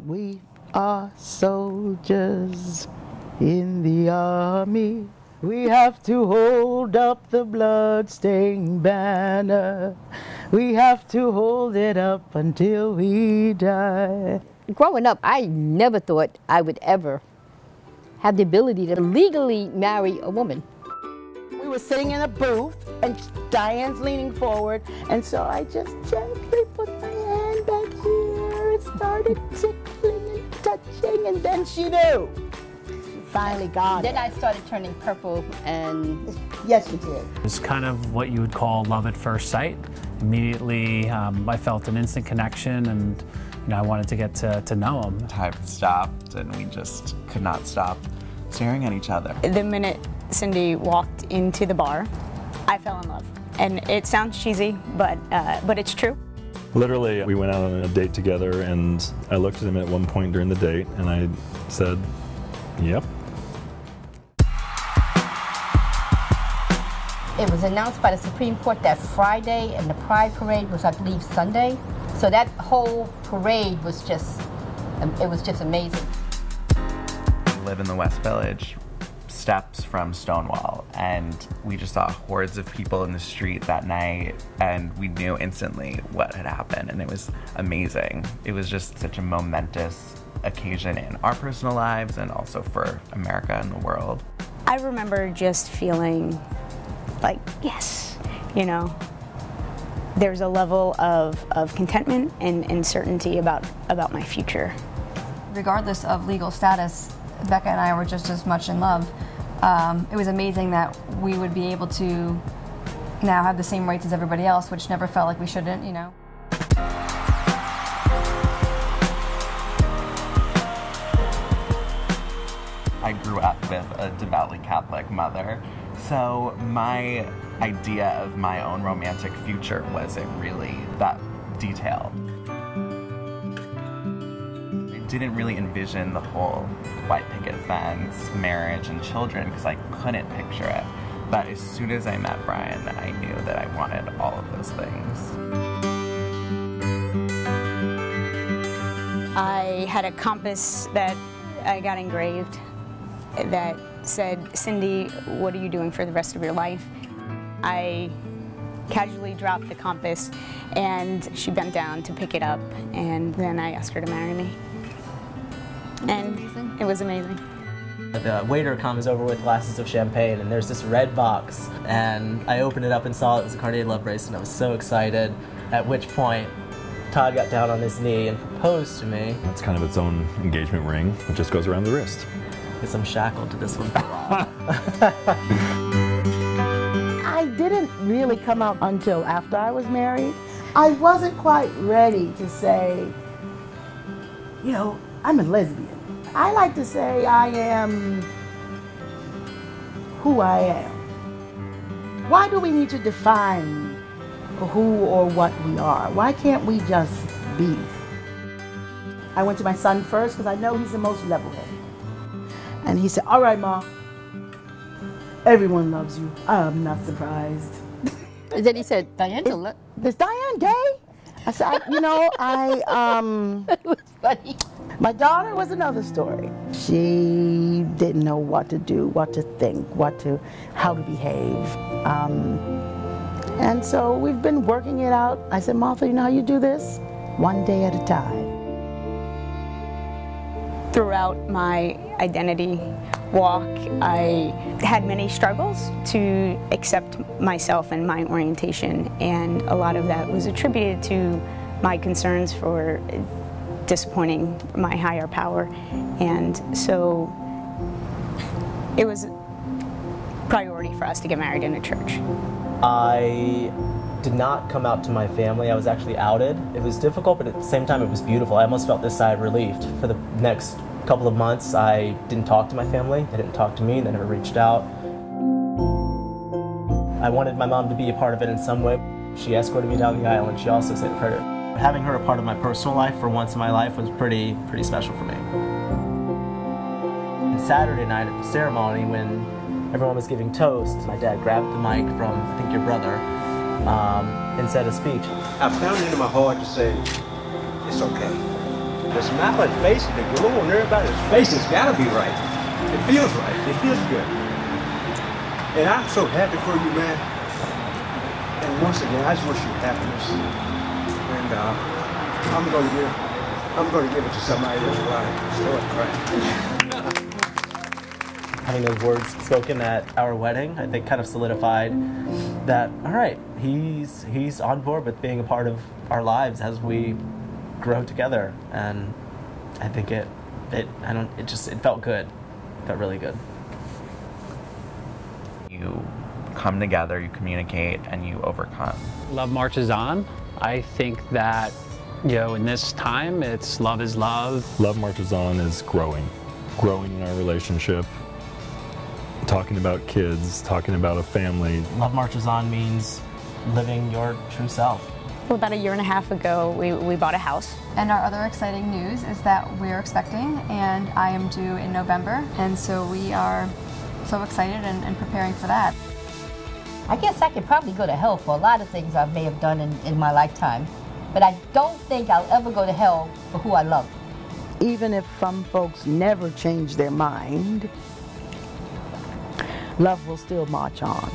We are soldiers in the army. We have to hold up the blood-stained banner. We have to hold it up until we die. Growing up, I never thought I would ever have the ability to legally marry a woman. We were sitting in a booth, and Diane's leaning forward, and so I just gently put my hand back here and started tickling and touching, and then she knew. She finally got it. Then I started turning purple, and yes, you did. It's kind of what you would call love at first sight. Immediately, I felt an instant connection, and I wanted to get to know him. Time stopped, and we just could not stop staring at each other. The minute Cindy walked into the bar, I fell in love. And it sounds cheesy, but it's true. Literally, we went out on a date together, and I looked at him at one point during the date, and I said, yep. it was announced by the Supreme Court that Friday, and the Pride Parade was, I believe, Sunday. So that whole parade was just, it was just amazing. We live in the West Village, steps from Stonewall, and we just saw hordes of people in the street that night, and we knew instantly what had happened, and it was amazing. It was just such a momentous occasion in our personal lives and also for America and the world. I remember just feeling like, yes, you know, there's a level of contentment and certainty about my future. Regardless of legal status, Becca and I were just as much in love. It was amazing that we would be able to now have the same rights as everybody else, which never felt like we shouldn't, you know. I grew up with a devoutly Catholic mother, so my idea of my own romantic future wasn't really that detailed. I didn't really envision the whole white picket fence, marriage, and children because I couldn't picture it. But as soon as I met Brian, I knew that I wanted all of those things. I had a compass that I got engraved that said, "Cindy, what are you doing for the rest of your life?" I casually dropped the compass, and she bent down to pick it up, and then I asked her to marry me. And it was amazing. The waiter comes over with glasses of champagne, and there's this red box, and I opened it up and saw it was a Cartier love bracelet, and I was so excited, at which point Todd got down on his knee and proposed to me. It's kind of its own engagement ring. It just goes around the wrist. Because I'm shackled to this one for a while. I didn't really come out until after I was married. I wasn't quite ready to say, you know, I'm a lesbian. I like to say I am who I am. Why do we need to define who or what we are? Why can't we just be? I went to my son first because I know he's the most level-headed. And he said, "All right, Ma, everyone loves you. I'm not surprised." And then he said, "Diane's is Diane gay?" I said, It was funny. My daughter was another story. She didn't know what to do, what to think, how to behave. And so we've been working it out. I said, "Martha, you know how you do this? One day at a time." Throughout my identity walk, I had many struggles to accept myself and my orientation, and a lot of that was attributed to my concerns for disappointing my higher power, and so it was a priority for us to get married in a church. I did not come out to my family. I was actually outed. It was difficult, but at the same time it was beautiful. I almost felt this side relieved. For the next couple of months, I didn't talk to my family. They didn't talk to me. They never reached out. I wanted my mom to be a part of it in some way. She escorted me down the aisle, and she also said a prayer. Having her a part of my personal life for once in my life was pretty special for me. And Saturday night at the ceremony, when everyone was giving toasts, my dad grabbed the mic from, I think, your brother, and said a speech. I found it in my heart to say, it's okay. The smiling face, the glow on everybody's face has got to be right. It feels right. It feels good. And I'm so happy for you, man. And once again, I just wish you happiness. And I'm going to give it to somebody else while I start crying. Having those words spoken at our wedding, I think kind of solidified that, all right, he's on board with being a part of our lives as we grow together. And I think it felt good. It felt really good. You come together, you communicate, and you overcome. Love marches on. I think that, in this time, it's love is love. Love marches on is growing in our relationship, talking about kids, talking about a family. Love marches on means living your true self. Well, about a year and a half ago, we bought a house. And our other exciting news is that we're expecting, and I am due in November, and so we are so excited and preparing for that. I guess I could probably go to hell for a lot of things I may have done in my lifetime, but I don't think I'll ever go to hell for who I love. Even if some folks never change their mind, love will still march on.